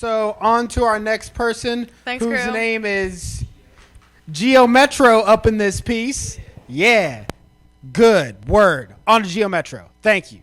So on to our next person, Thanks, whose crew. name is GEO Metro up in this piece. Yeah, good word. On to GEO Metro. Thank you.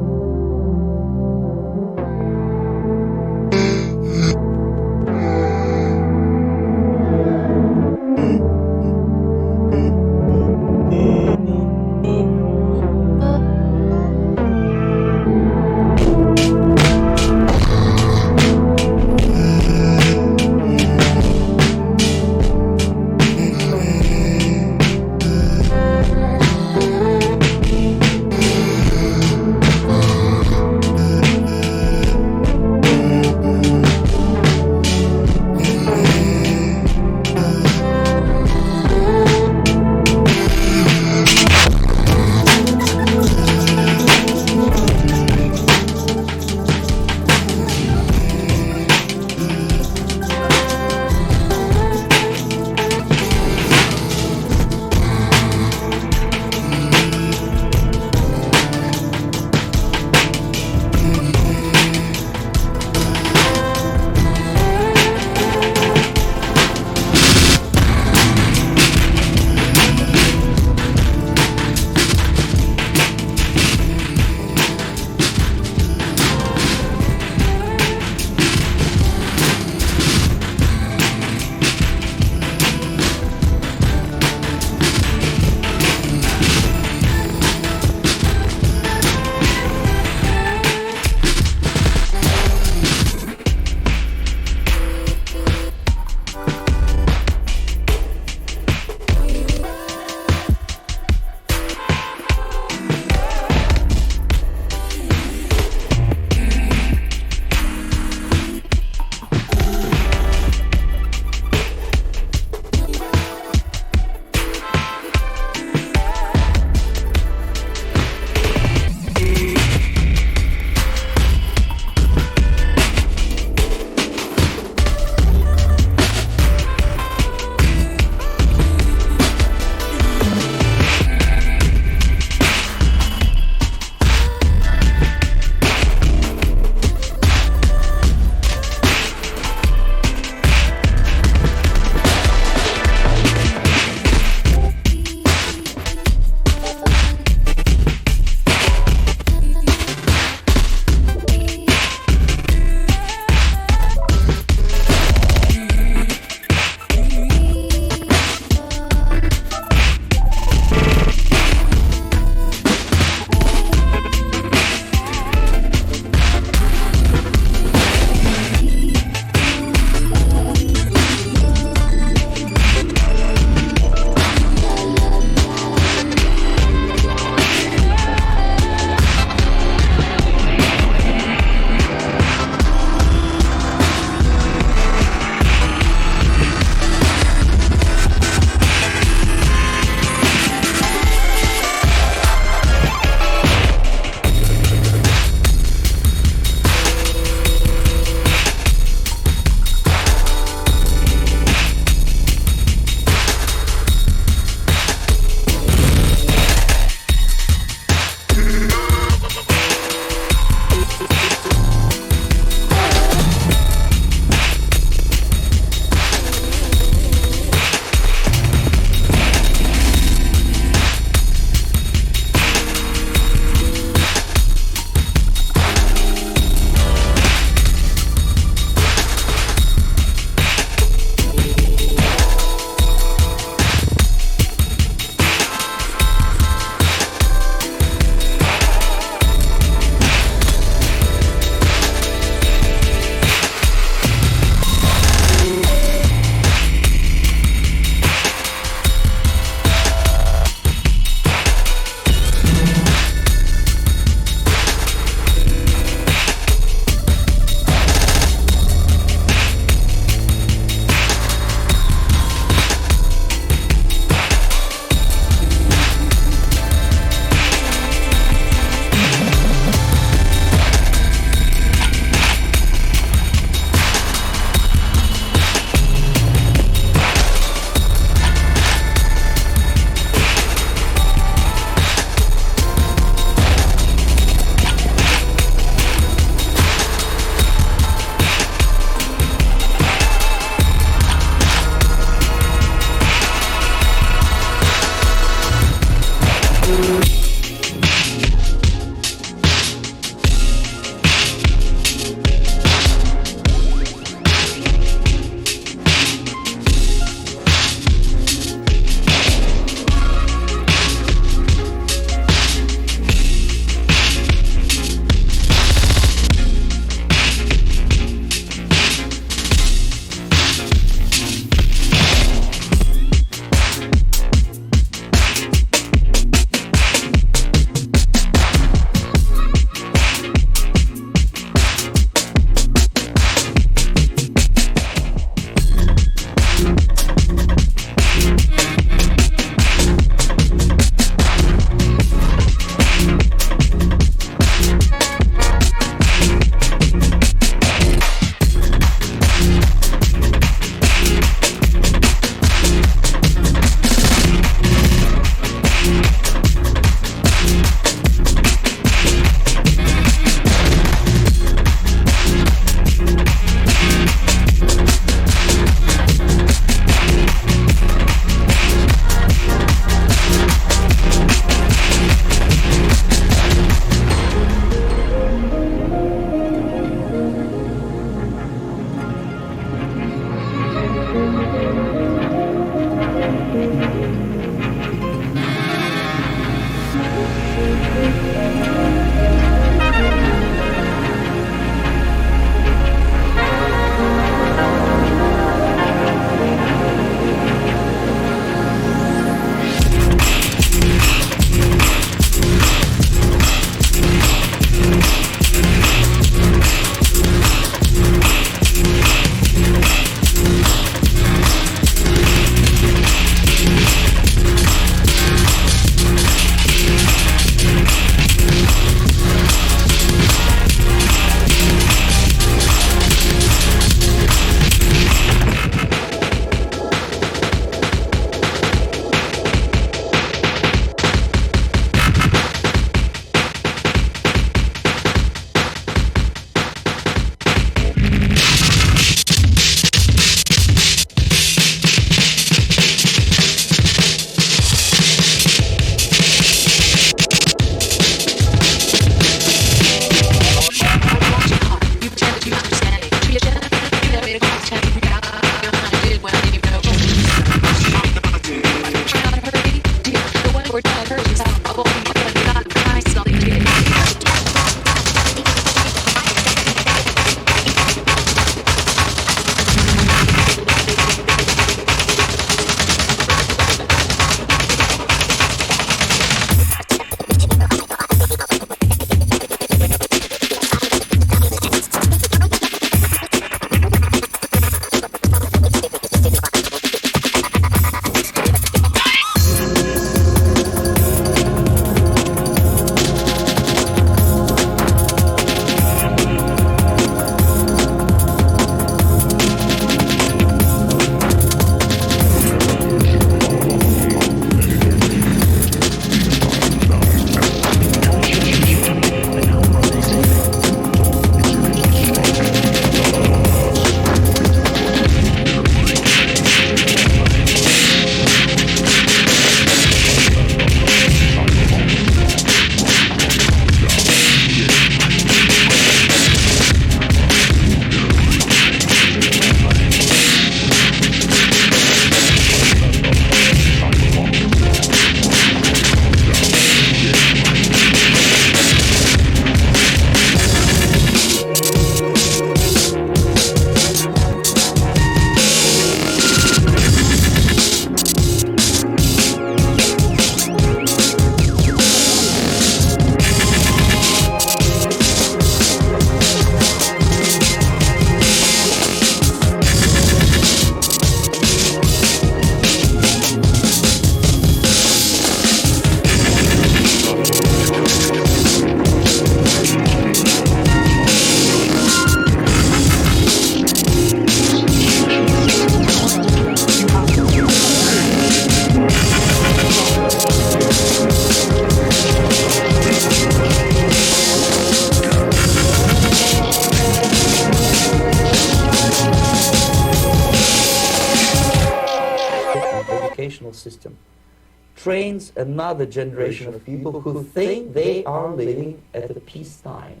trains another generation of people who think they are living at a peacetime.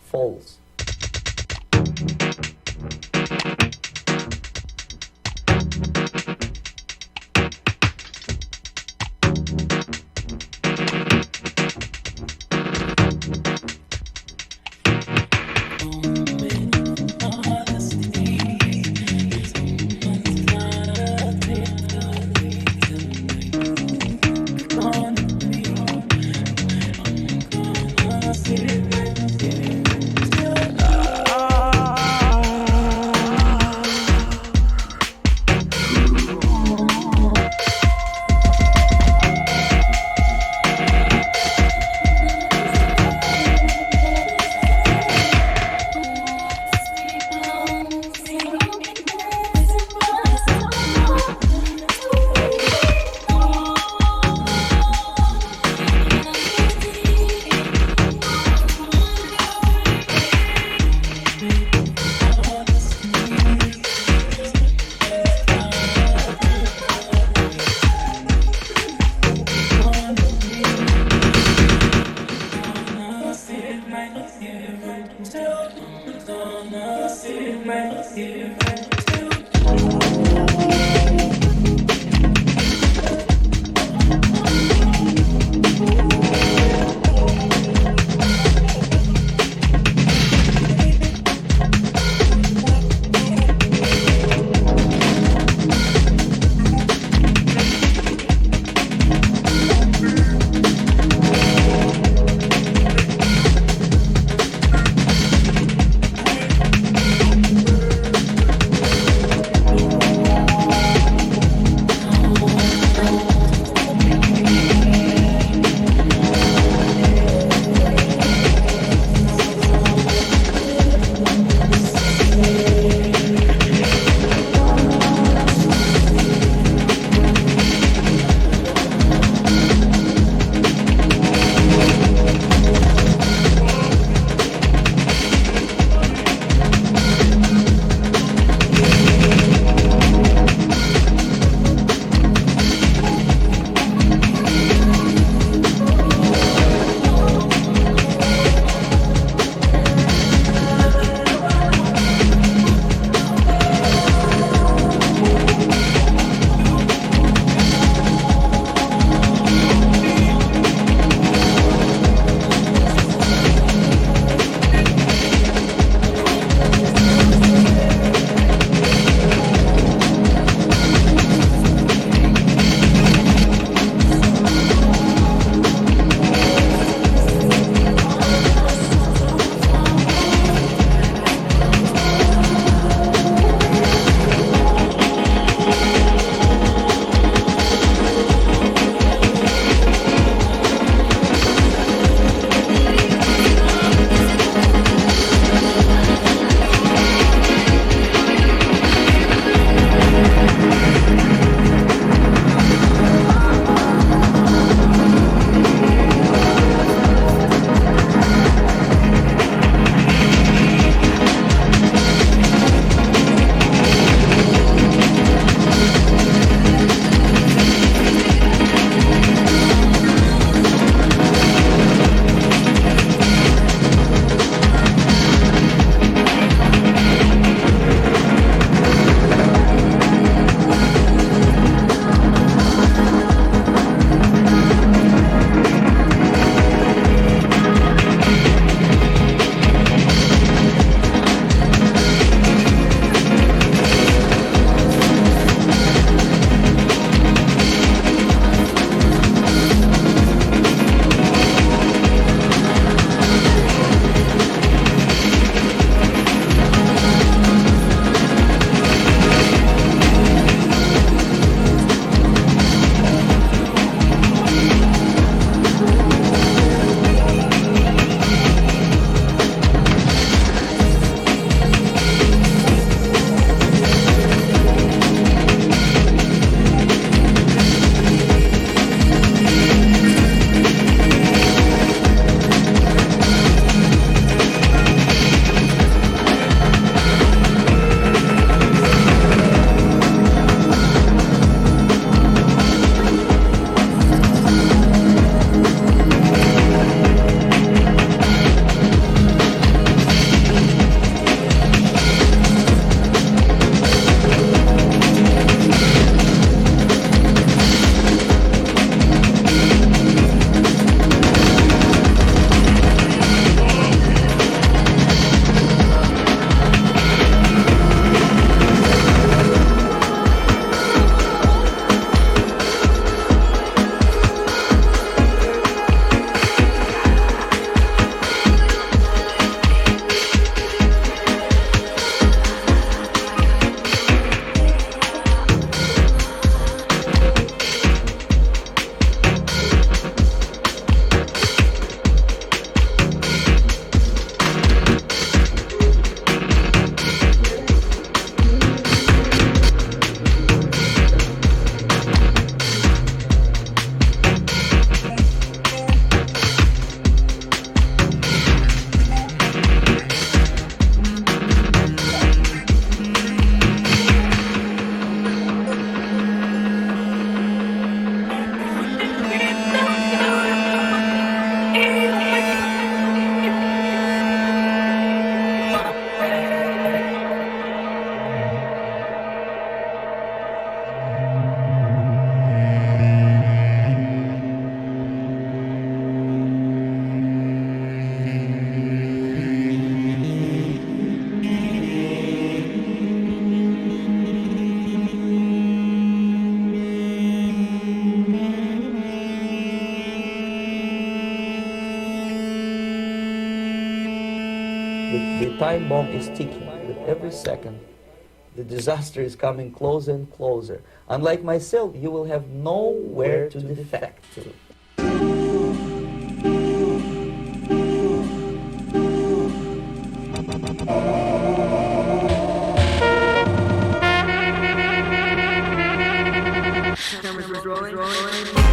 False. The time bomb is ticking. With every second, the disaster is coming closer and closer. Unlike myself, you will have nowhere to defect to. Cameras rolling.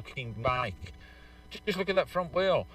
looking bike. Just look at that front wheel.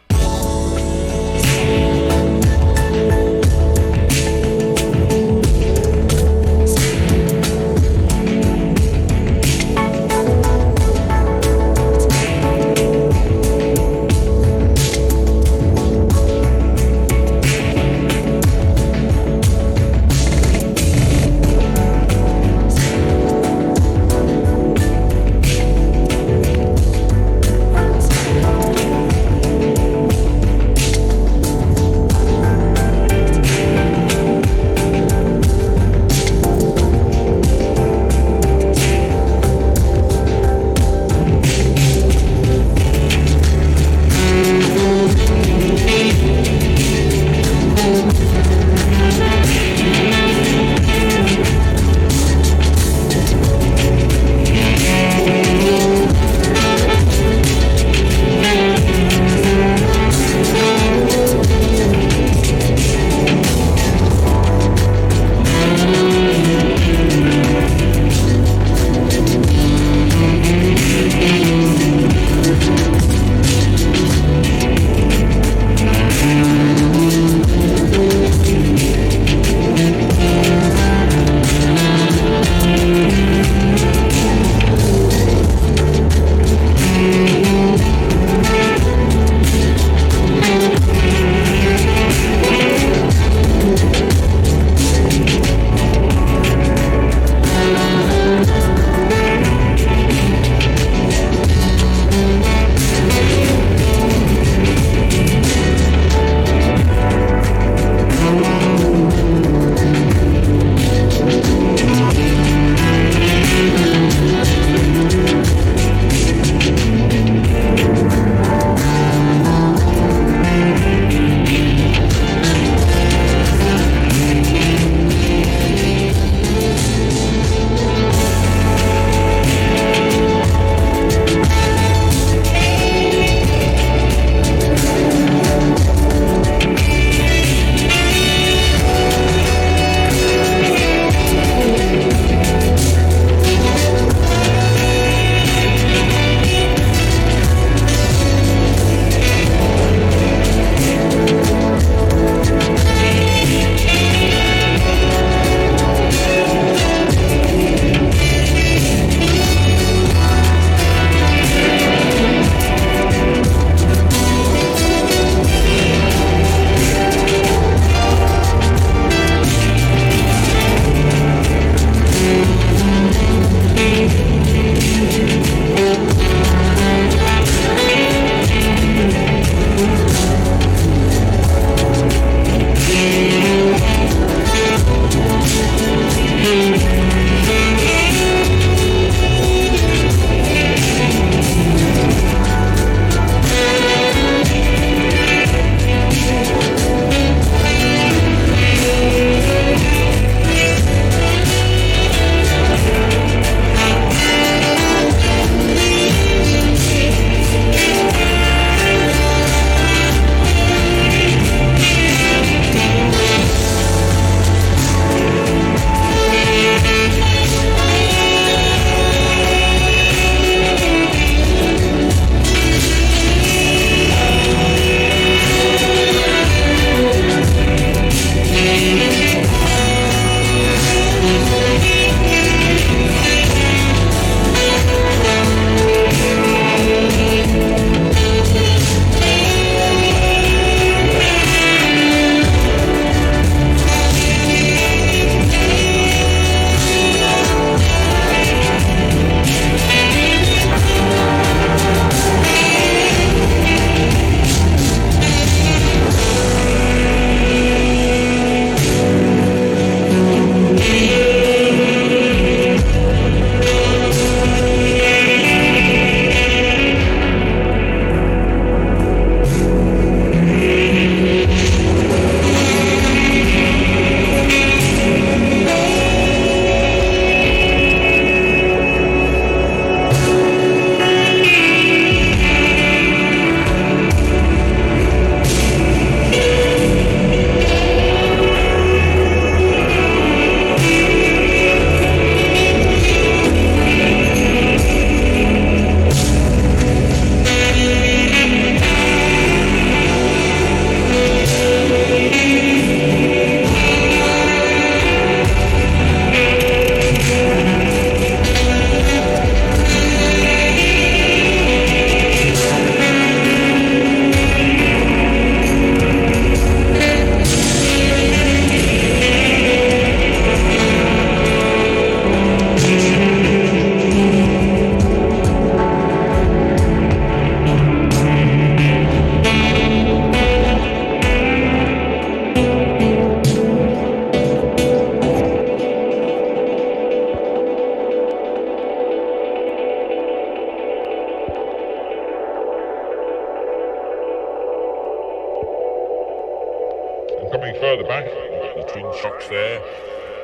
the back, the twin shocks there.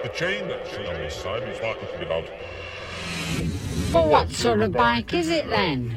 The chain that's on this side is likely to be loud. Well, what sort of bike is it then?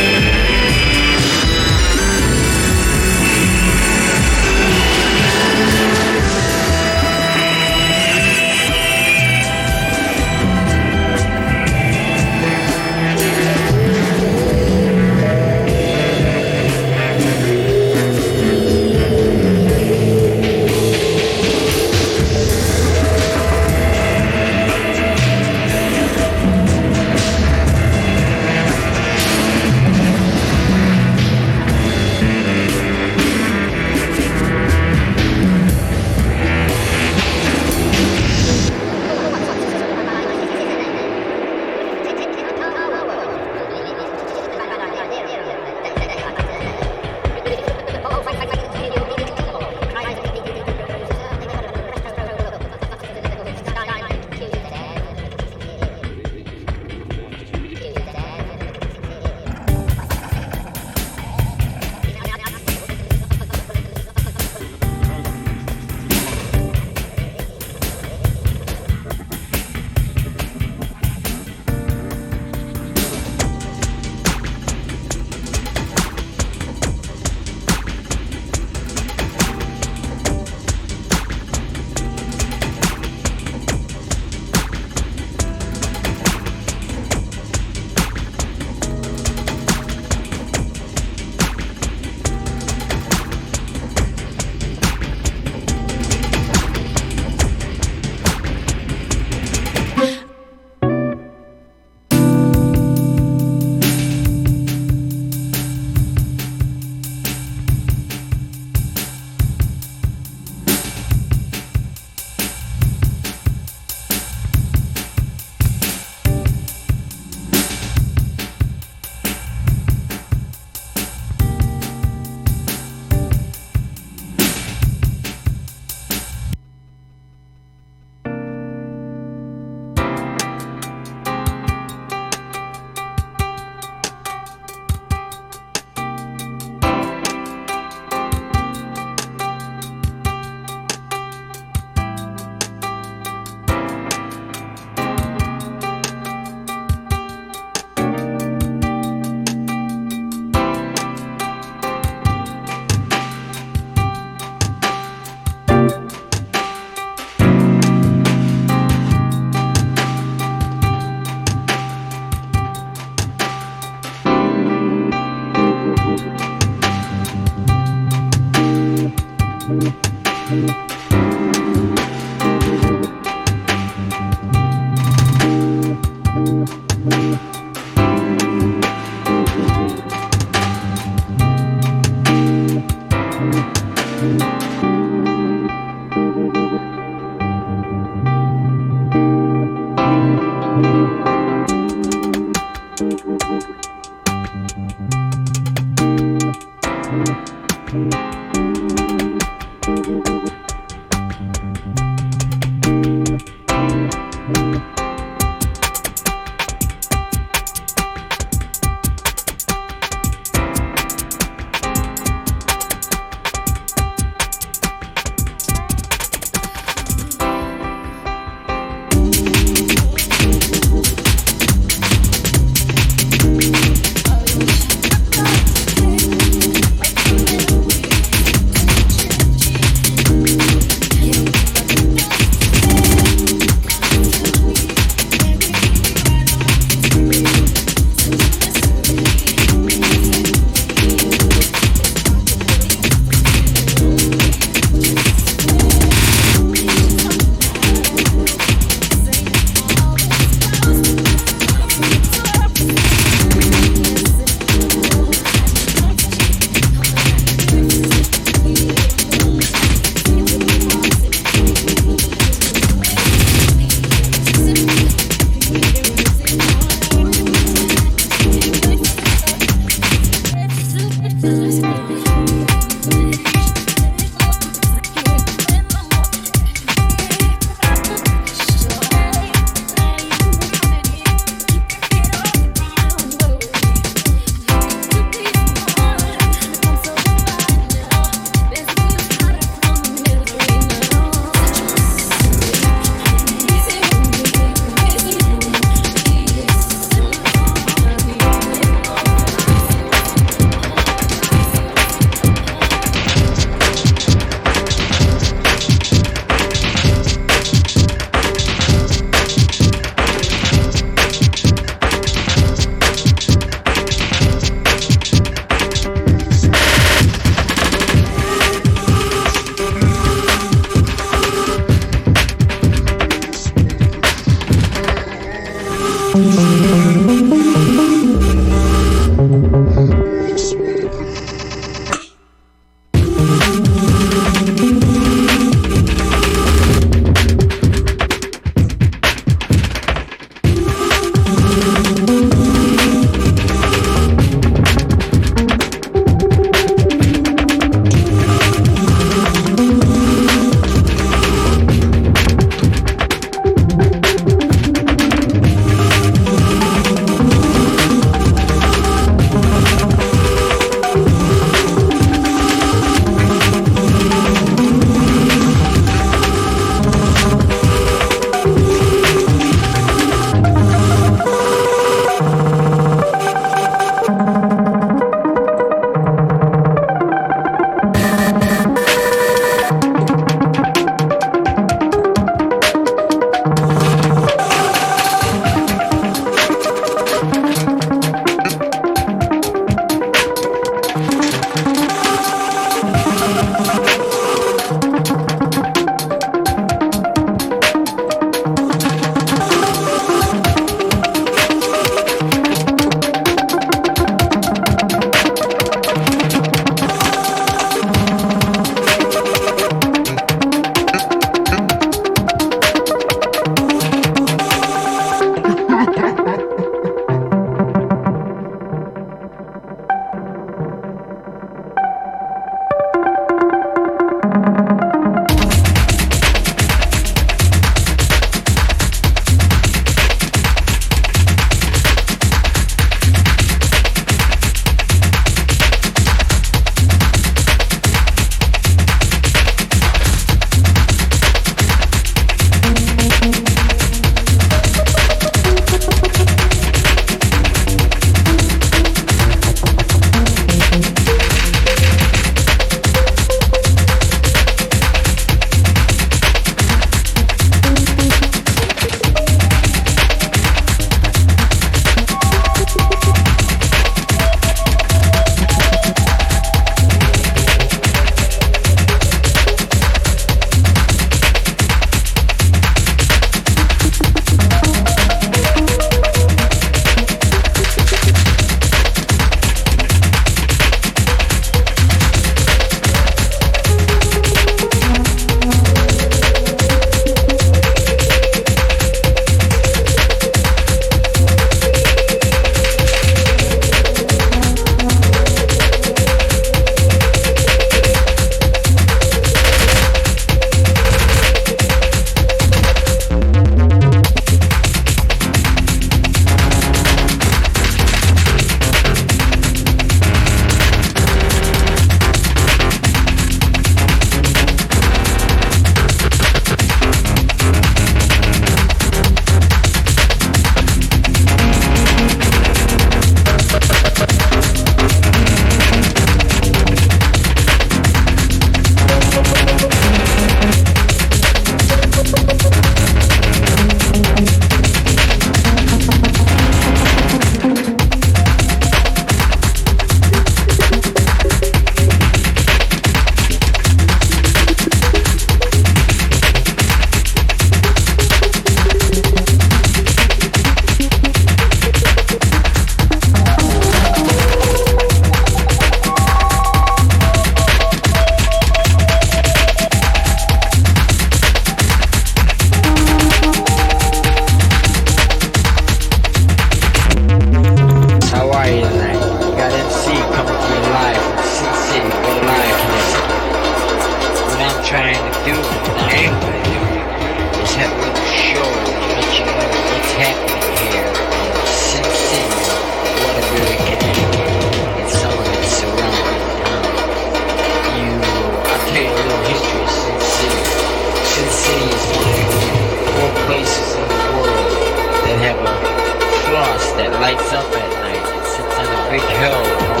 that lights up at night. It sits on a big hill.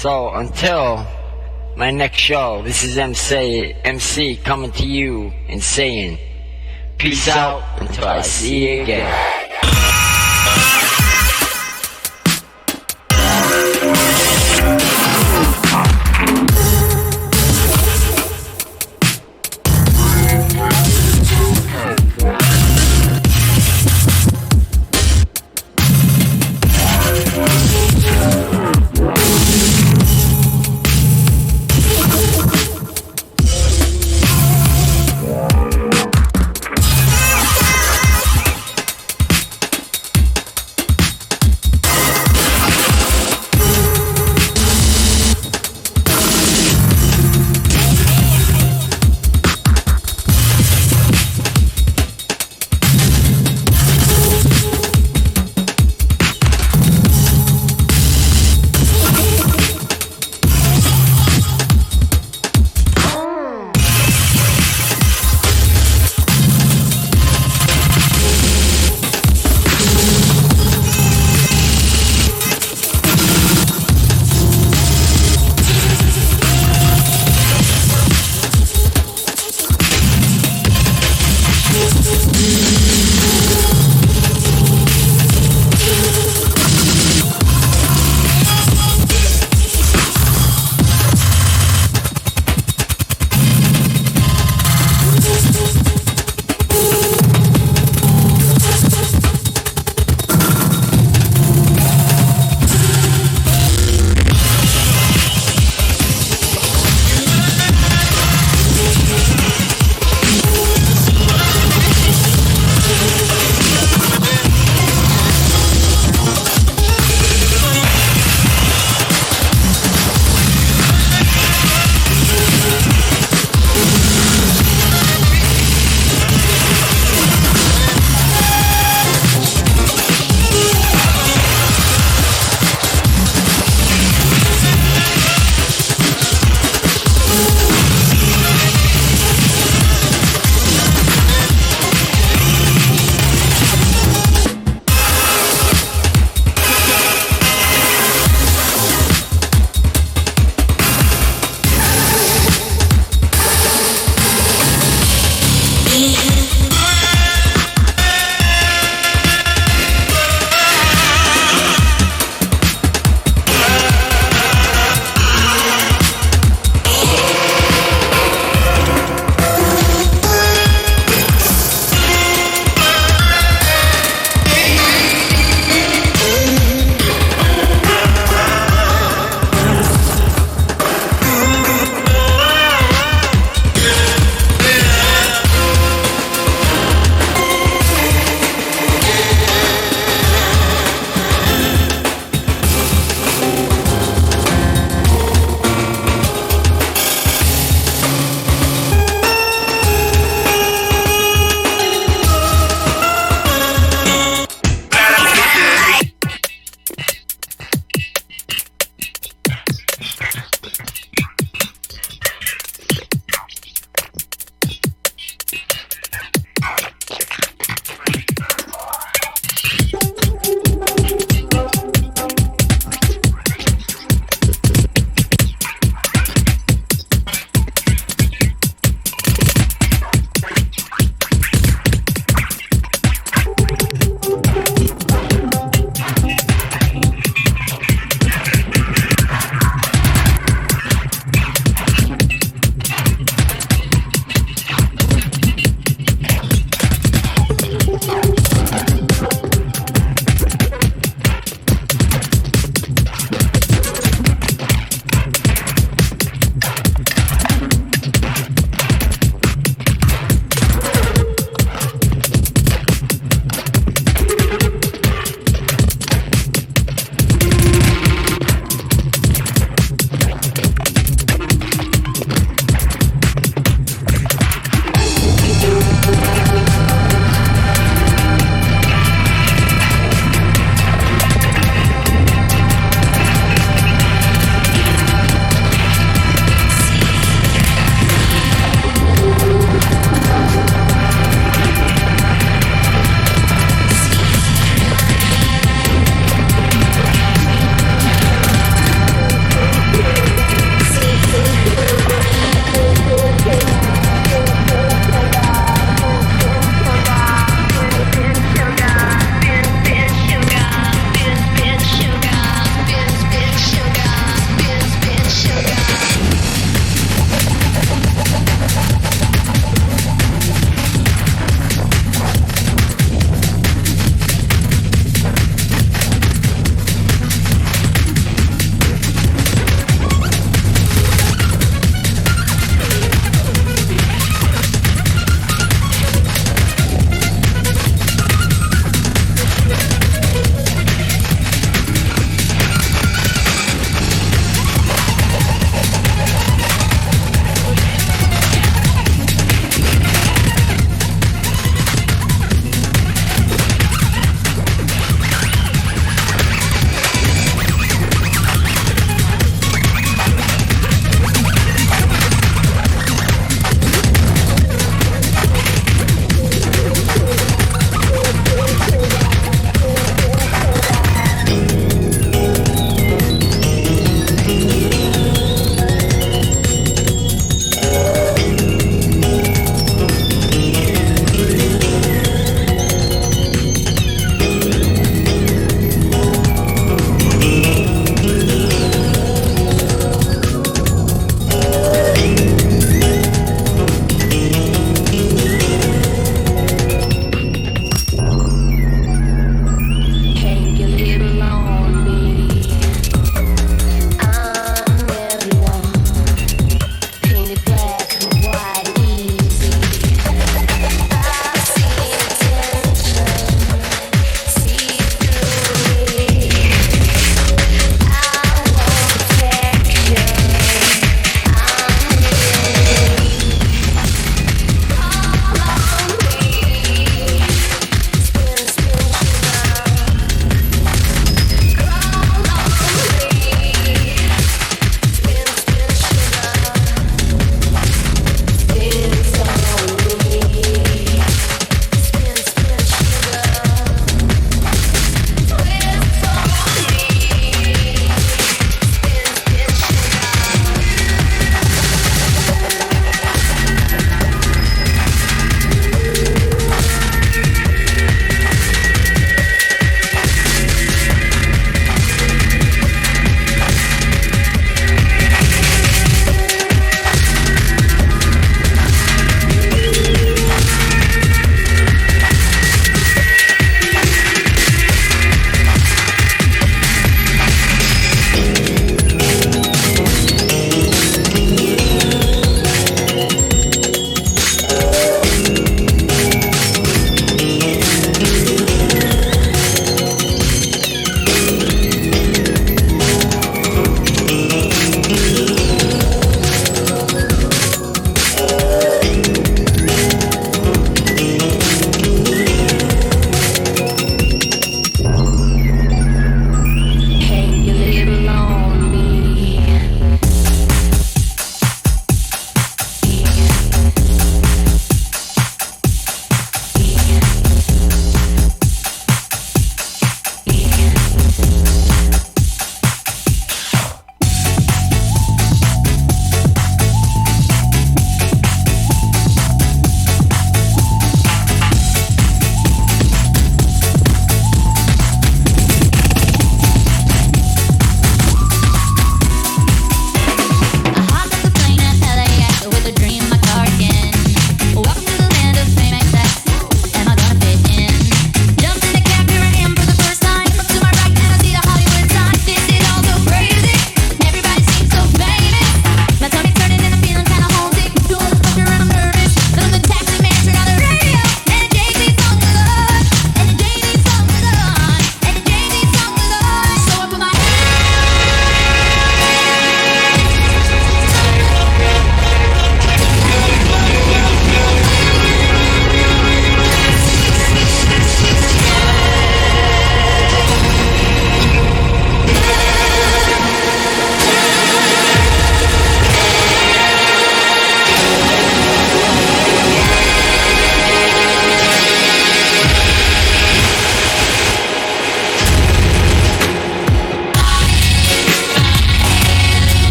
So until my next show, this is MC coming to you and saying, peace out until I see you again.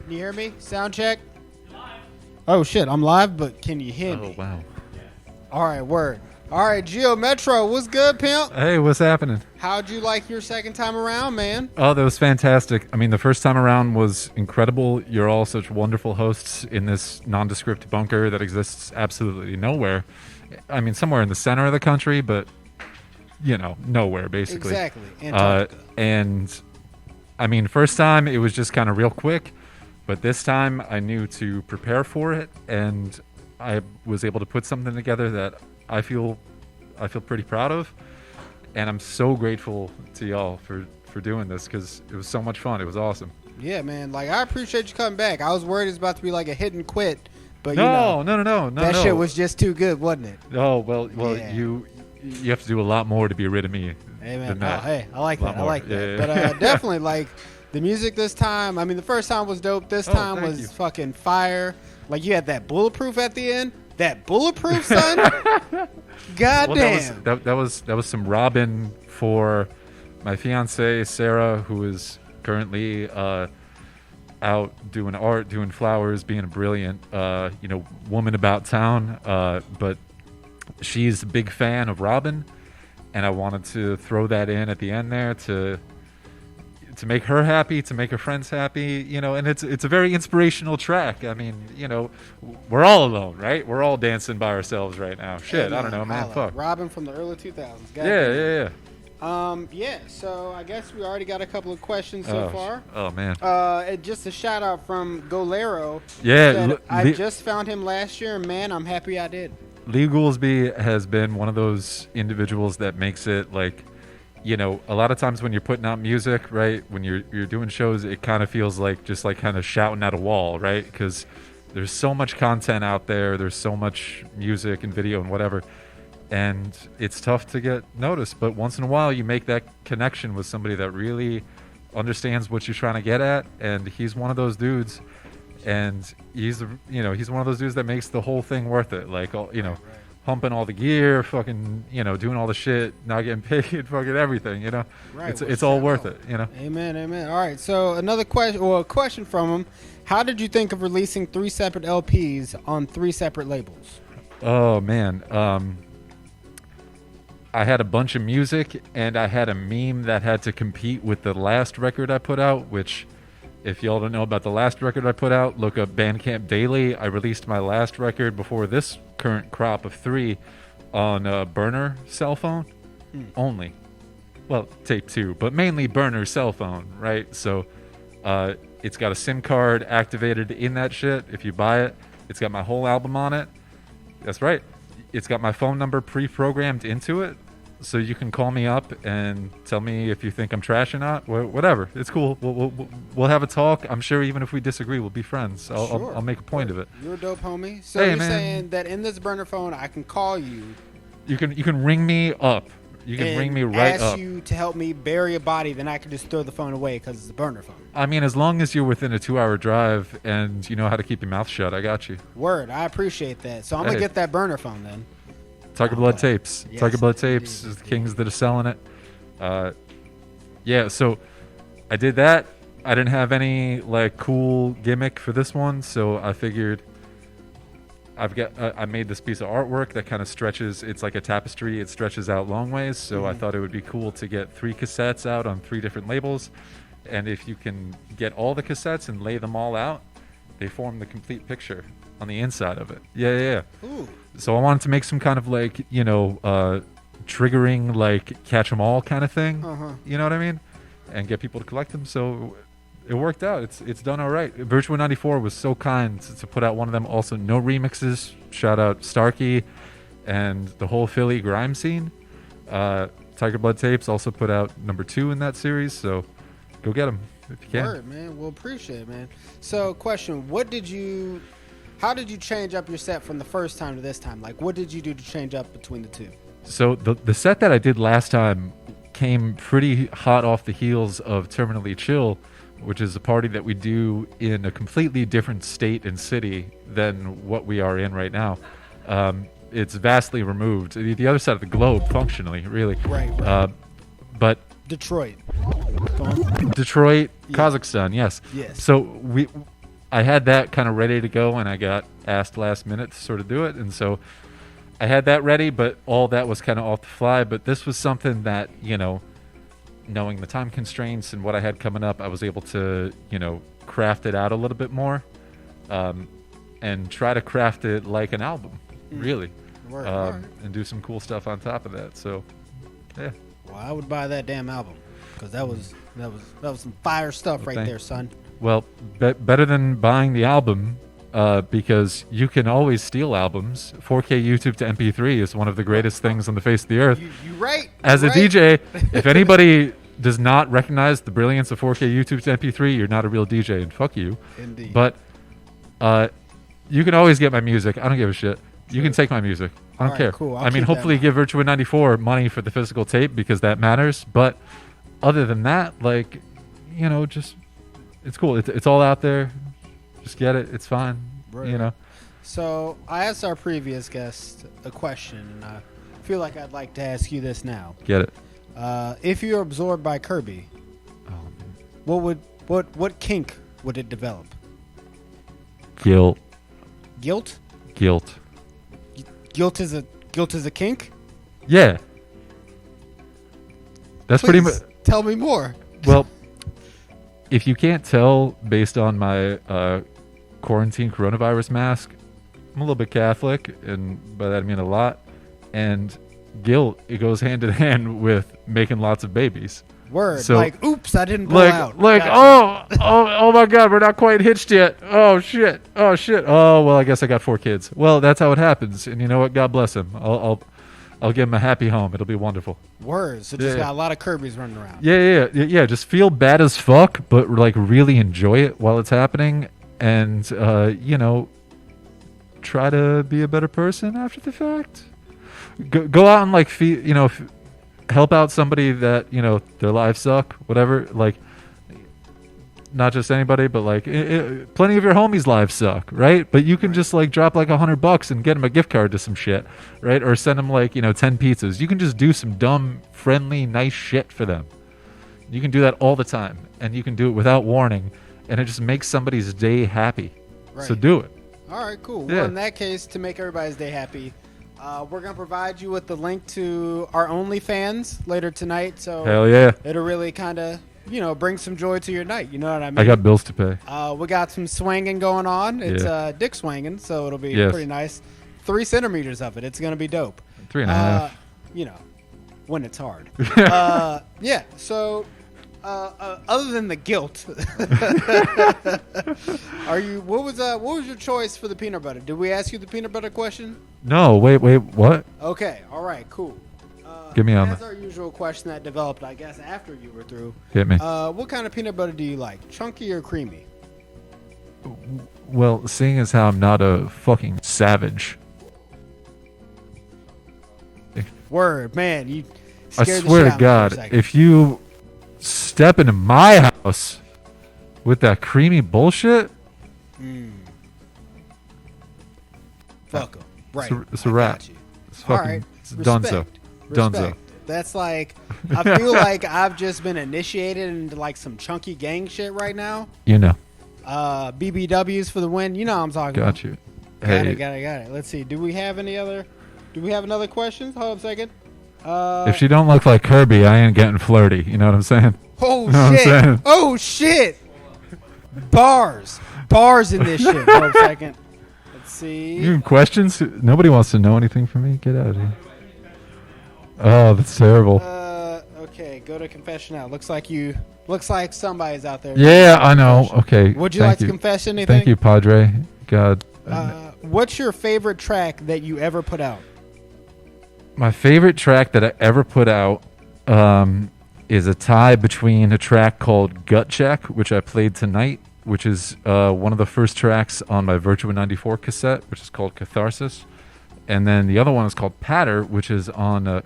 Can you hear me? Sound check. Oh shit, I'm live, but can you hear me? Oh, wow. All right, word. All right, Geo Metro, what's good, pimp? Hey, what's happening? How'd you like your second time around, man? Oh, that was fantastic. I mean, the first time around was incredible. You're all such wonderful hosts in this nondescript bunker that exists absolutely nowhere. I mean, somewhere in the center of the country, but, you know, nowhere, basically. Exactly. Antarctica. And, I mean, first time, it was just kind of real quick. But this time, I knew to prepare for it, and I was able to put something together that I feel pretty proud of, and I'm so grateful to y'all for doing this because it was so much fun. It was awesome. Yeah, man. Like, I appreciate you coming back. I was worried it was about to be like a hit and quit, but no, that shit was just too good, wasn't it? Oh well, Yeah. you have to do a lot more to be rid of me. Hey, man. than that. Hey, I like A lot that. I more. like that. Yeah. But definitely, like, the music this time, I mean, the first time was dope. This time thank was you. fucking fire. Like, you had that bulletproof at the end. That bulletproof, son? Goddamn. Well, that was some Robin for my fiance Sarah, who is currently out doing art, doing flowers, being a brilliant woman about town. But she's a big fan of Robin, and I wanted to throw that in at the end there to make her happy, to make her friends happy, and it's a very inspirational track. I mean, we're all alone, right? We're all dancing by ourselves right now. Shit, Hey, I don't know, man. holla. Fuck. Robin from the early 2000s. Yeah. Yeah, so I guess we already got a couple of questions so far. Oh man. And just a shout out from Golero. Yeah, Said, I just found him last year, and man, I'm happy I did. Lee Goolsby has been one of those individuals that makes it like, a lot of times when you're putting out music, right, when you're doing shows, it kind of feels like just like kind of shouting at a wall, right? Because there's so much content out there. There's so much music and video and whatever. And it's tough to get noticed. But once in a while, you make that connection with somebody that really understands what you're trying to get at. And he's one of those dudes. And he's one of those dudes that makes the whole thing worth it. Like, humping all the gear, fucking, doing all the shit, not getting paid, fucking everything, Right, it's all worth it, Amen. All right, so another question, or a question from him. How did you think of releasing 3 separate LPs on 3 separate labels? Oh man, I had a bunch of music and I had a meme that had to compete with the last record I put out, which, if y'all don't know about the last record I put out, look up Bandcamp Daily. I released my last record before this current crop of 3 on a burner cell phone only. Well, tape 2, but mainly burner cell phone, right? So it's got a SIM card activated in that shit. If you buy it, it's got my whole album on it. That's right. It's got my phone number pre-programmed into it. So you can call me up and tell me if you think I'm trash or not. Whatever, it's cool. We'll have a talk. I'm sure even if we disagree, we'll be friends. I'll make a point of it. You're a dope homie. So Hey, you're man. saying that in this burner phone, I can call you. You can ring me up. You can and ring me right ask up. you to help me bury a body, then I can just throw the phone away because it's a burner phone. I mean, as long as you're within a 2-hour drive and you know how to keep your mouth shut, I got you. Word, I appreciate that. So I'm Hey. gonna get that burner phone then. Tiger Blood Tapes. Yes, Tiger Blood Tapes indeed. is the kings that are selling it. Yeah, so I did that. I didn't have any like cool gimmick for this one, so I figured I made this piece of artwork that kind of stretches. It's like a tapestry. It stretches out long ways. So I thought it would be cool to get 3 cassettes out on 3 different labels. And if you can get all the cassettes and lay them all out, they form the complete picture on the inside of it. Yeah. Ooh. So I wanted to make some kind of like, triggering, like catch 'em all kind of thing. You know what I mean? And get people to collect them. So it worked out. It's done all right. Virtua 94 was so kind to put out one of them. Also, no remixes. Shout out Starkey and the whole Philly grime scene. Tiger Blood Tapes also put out number 2 in that series. So go get them if you can. Word, man. We'll appreciate it, man. So, question: how did you change up your set from the first time to this time? Like, what did you do to change up between the 2? So the set that I did last time came pretty hot off the heels of Terminally Chill, which is a party that we do in a completely different state and city than what we are in right now. It's vastly removed, the other side of the globe, functionally, really. Right. But Detroit. Go on. Detroit, Yeah. Kazakhstan, yes. Yes. So I had that kind of ready to go, and I got asked last minute to sort of do it, and so I had that ready, but all that was kind of off the fly. But this was something that, knowing the time constraints and what I had coming up, I was able to, craft it out a little bit more, and try to craft it like an album, really, Word. and do some cool stuff on top of that. So, yeah. Well, I would buy that damn album because that was some fire stuff right thank- there, son. Well, better than buying the album, because you can always steal albums. 4K YouTube to MP3 is one of the greatest things on the face of the earth. You right? As a right. DJ, if anybody does not recognize the brilliance of 4K YouTube to MP3, you're not a real DJ, and fuck you. Indeed. But you can always get my music. I don't give a shit. You can take my music. I don't Alright, care. cool. I'll I mean, keep that hopefully in give Virtua 94 money for the physical tape because that matters. But other than that, like, just it's cool. It's all out there. Just get it. It's fine. Right. So I asked our previous guest a question, and I feel like I'd like to ask you this now. Get it. If you're absorbed by Kirby, what kink would it develop? Guilt. Guilt? Guilt. Guilt is a kink? Yeah. That's pretty much. Please tell me more. Well, if you can't tell based on my quarantine coronavirus mask, I'm a little bit Catholic, and by that I mean a lot. And guilt, it goes hand in hand with making lots of babies. Word. So, like, oops, I didn't blow out. Gotcha. oh my God, we're not quite hitched yet. Oh shit. Oh well, I guess I got 4 kids. Well, that's how it happens, and you know what? God bless him. I'll give him a happy home. It'll be wonderful. Words. So just Yeah. got a lot of Kirby's running around. Yeah. Just feel bad as fuck, but like really enjoy it while it's happening, and try to be a better person after the fact. Go out and like help out somebody that their lives suck, whatever. Like, not just anybody, but like plenty of your homies' lives suck, right? But you can just like drop like $100 and get them a gift card to some shit, right? Or send them like 10 pizzas. You can just do some dumb, friendly, nice shit for them. You can do that all the time, and you can do it without warning, and it just makes somebody's day happy. Right. So do it. All right, cool. Yeah. Well, in that case, to make everybody's day happy, we're going to provide you with the link to our OnlyFans later tonight. So Hell yeah. it'll really kind of, bring some joy to your night. You know what I mean? I got bills to pay. We got some swinging going on. It's dick swinging, so it'll be pretty nice. 3 centimeters of it. It's going to be dope. 3.5. When it's hard. Yeah, so... other than the guilt, what was your choice for the peanut butter? Did we ask you the peanut butter question? No, wait, what? Okay, all right, cool. Get me on That's that. our usual question that developed, I guess, after you were through. Hit me. What kind of peanut butter do you like? Chunky or creamy? Well, seeing as how I'm not a fucking savage, Word, man, you I scared the swear shit to out of me for a God, second. if you step into my house with that creamy bullshit, Fuck 'em. Right. it's a I wrap. got you. It's All fucking right. it's dunzo. Dunzo. Respect. That's like, I feel like I've just been initiated into like some chunky gang shit right now. BBWs for the win. You know what I'm talking about. Got you. Got Hey, it. Let's see. Do we have another question? Hold on a second. if she don't look like Kirby, I ain't getting flirty. You know what I'm saying? Oh, know what I'm shit. saying? Oh, shit. Bars in this shit. Hold on a second. Let's see. You have questions? Nobody wants to know anything from me. Get out of here. Oh, that's terrible. Okay, go to confession now. Looks like somebody's out there. Yeah, I know. Okay. Would you thank like to confess anything? Thank you, Padre. God. What's your favorite track that you ever put out? My favorite track that I ever put out is a tie between a track called Gut Check, which I played tonight, which is one of the first tracks on my Virtua 94 cassette, which is called Catharsis. And then the other one is called Patter, which is on a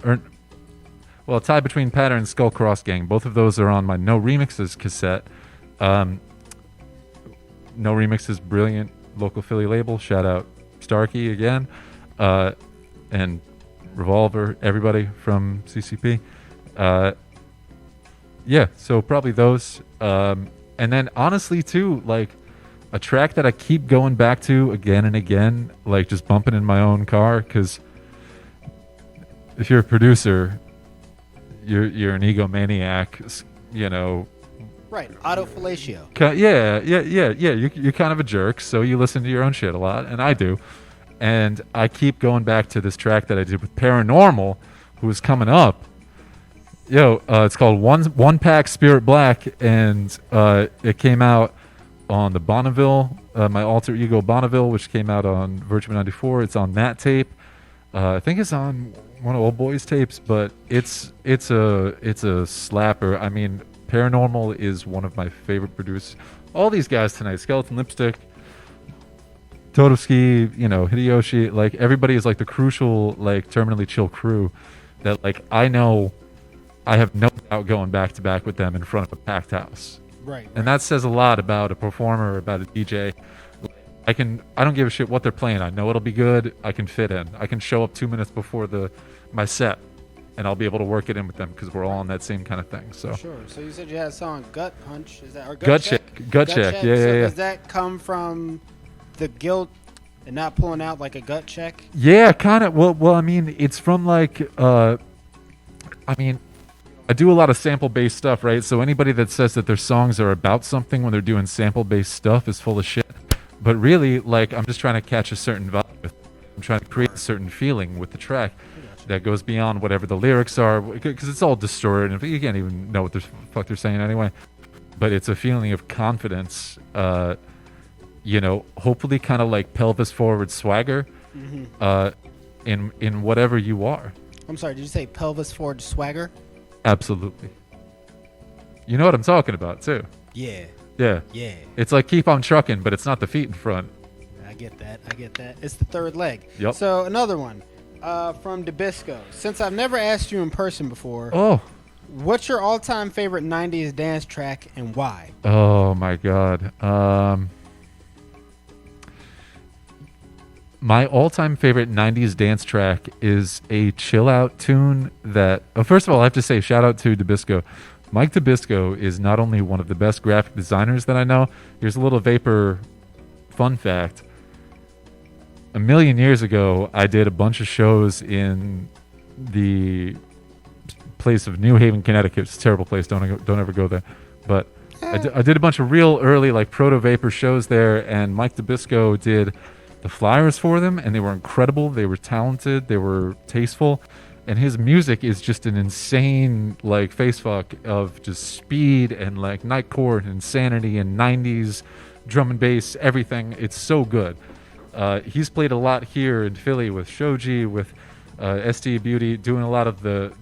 tie between Patter and Skull Cross Gang. Both of those are on my No Remixes cassette. No Remixes, brilliant local Philly label. Shout out Starkey again. And Revolver, everybody from CCP. Yeah, so probably those. And then honestly too, like a track that I keep going back to again and again, like just bumping in my own car, because if you're a producer, you're an egomaniac, you know. Right, autofellatio. Yeah. You're kind of a jerk, so you listen to your own shit a lot, and I do. And I keep going back to this track that I did with Paranormal, who is coming up. It's called One Pack Spirit Black, and it came out on the Bonneville, my alter ego Bonneville, which came out on Virtue 94. It's on that tape. I think it's on one of Old Boy's tapes, but it's a slapper. I mean, Paranormal is one of my favorite producers. All these guys tonight, Skeleton Lipstick, Todovsky, Hideyoshi, like everybody is like the crucial, like terminally chill crew that like I know I have no doubt going back to back with them in front of a packed house. Right. And that says a lot about a performer, about a DJ. I don't give a shit what they're playing. I know it'll be good. I can fit in. I can show up 2 minutes before my set, and I'll be able to work it in with them because we're all on that same kind of thing. So sure. So you said you had a song Gut Punch. Is that or Gut Check? Gut Check. Yeah. Does that come from the guilt and not pulling out like a gut check? Yeah, kind of. Well, I mean, it's from like, I do a lot of sample-based stuff, right? So anybody that says that their songs are about something when they're doing sample-based stuff is full of shit. But really, like, I'm just trying to catch a certain vibe. I'm trying to create a certain feeling with the track that goes beyond whatever the lyrics are, because it's all distorted, and you can't even know what the fuck they're saying anyway. But it's a feeling of confidence, hopefully kind of like pelvis forward swagger, in whatever you are. I'm sorry, did you say pelvis forward swagger? Absolutely. You know what I'm talking about, too. Yeah. Yeah. It's like keep on trucking, but it's not the feet in front. I get that. It's the third leg. Yep. So another one from Dabisco. Since I've never asked you in person before, what's your all-time favorite 90s dance track and why? Oh, my God. My all-time favorite 90s dance track is a chill-out tune that... first of all, I have to say shout-out to Dabisco. Mike Dabisco is not only one of the best graphic designers that I know. Here's a little Vapor fun fact. A million years ago, I did a bunch of shows in the place of New Haven, Connecticut. It's a terrible place. Don't ever go there. But I did a bunch of real early, like, proto-Vapor shows there, and Mike Dabisco did the flyers for them, and they were incredible. They were talented. They were tasteful. And his music is just an insane, like, facefuck of just speed and, like, nightcore and insanity and 90s drum and bass, everything. It's so good. He's played a lot here in Philly with Shoji, with SD Beauty, doing a lot of the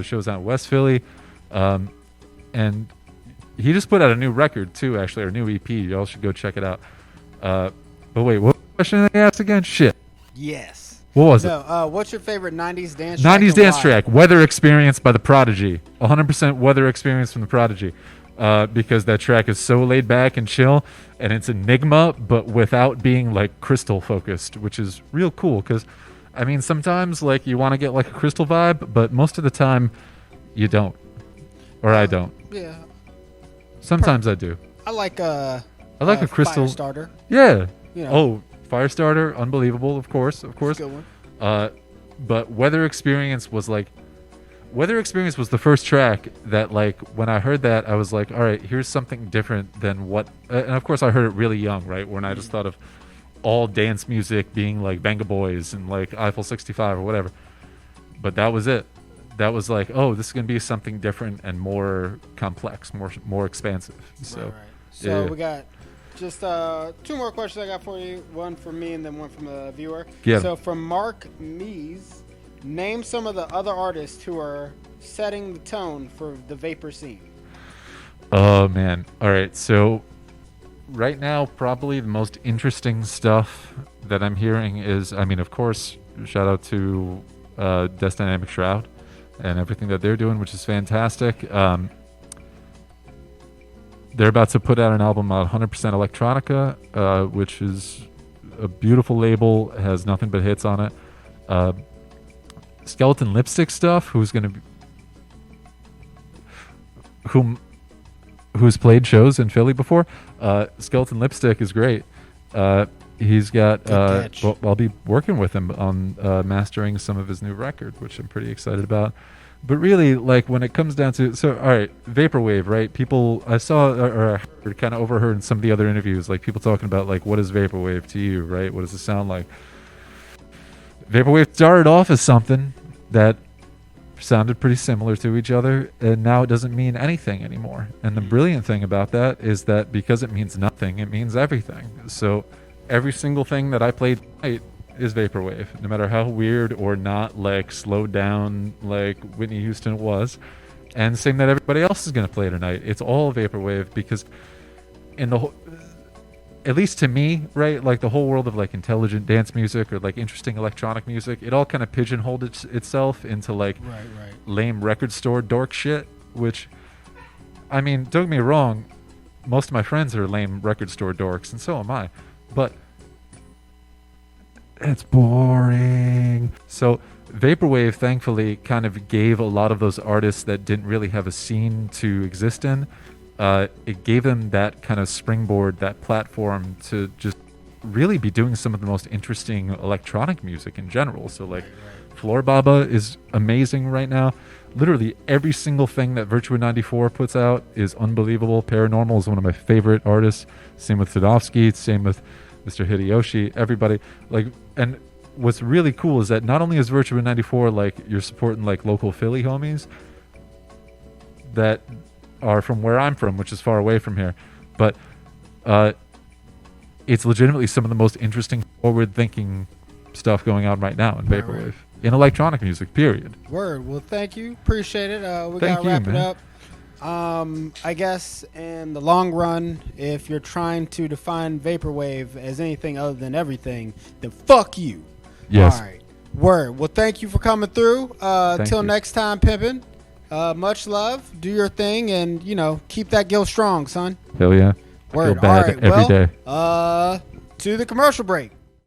shows out in West Philly. And he just put out a new record, too, actually, or a new EP. Y'all should go check it out. But wait, what question did they ask again? Shit. Yes. What was it? What's your favorite 90s dance track? 90s dance track, Weather Experience by The Prodigy. 100% Weather Experience from The Prodigy. Because that track is so laid back and chill, and it's Enigma, but without being, like, crystal focused, which is real cool. Because, I mean, sometimes, like, you want to get, like, a crystal vibe, but most of the time, you don't. Or I don't. Yeah. Sometimes I do. I like a crystal Firestarter. Yeah. You know. Oh, Firestarter, unbelievable, of course. That's a good one. But Weather Experience was the first track that, like, when I heard that, I was like, all right, here's something different than what... and, of course, I heard it really young, right? When I just thought of all dance music being, like, Venga Boys and, like, Eiffel 65 or whatever. But that was it. That was like, oh, this is going to be something different and more complex, more expansive. So, right. So we got... Just two more questions I got for you. One from me and then one from the viewer. Yeah. So from Mark Mees, name some of the other artists who are setting the tone for the Vapor scene. Oh, man. All right. So right now, probably the most interesting stuff that I'm hearing is, I mean, of course, shout out to Death Dynamic Shroud and everything that they're doing, which is fantastic. They're about to put out an album on 100% Electronica, which is a beautiful label. It has nothing but hits on it. Skeleton Lipstick stuff, who who's played shows in Philly before. Skeleton Lipstick is great. He's got. Well, I'll be working with him on mastering some of his new record, which I'm pretty excited about. But really, like when it comes down to all right, Vaporwave, right? People I saw or I kind of overheard in some of the other interviews, like people talking about like what is Vaporwave to you, right? What does it sound like? Vaporwave started off as something that sounded pretty similar to each other, and now it doesn't mean anything anymore. And the brilliant thing about that is that because it means nothing, it means everything. So every single thing that I played tonight is Vaporwave, no matter how weird or not like slowed down like Whitney Houston was. And same that everybody else is going to play tonight. It's all Vaporwave because in the whole, at least to me, right, like the whole world of like intelligent dance music or like interesting electronic music, it all kind of pigeonholed itself into like lame record store dork shit, which, I mean, don't get me wrong, most of my friends are lame record store dorks, and so am I, but it's boring. So Vaporwave thankfully kind of gave a lot of those artists that didn't really have a scene to exist in, it gave them that kind of springboard, that platform to just really be doing some of the most interesting electronic music in general. So like Floor Baba is amazing right now. Literally every single thing that Virtua 94 puts out is unbelievable. Paranormal is one of my favorite artists. Same with Sadovsky, same with Mr. Hideyoshi, everybody. Like, and what's really cool is that not only is Virtua 94 like you're supporting like local Philly homies that are from where I'm from, which is far away from here, but it's legitimately some of the most interesting forward-thinking stuff going on right now in Vaporwave. In electronic music, period. Word. Well, thank you. Appreciate it. We got to wrap it up. I guess in the long run, if you're trying to define Vaporwave as anything other than everything, then fuck you. Yes. All right. Word. Well, thank you for coming through. Till next time, pimpin'. Much love. Do your thing, and keep that gill strong, son. Hell yeah. Word. I feel bad every day. To the commercial break.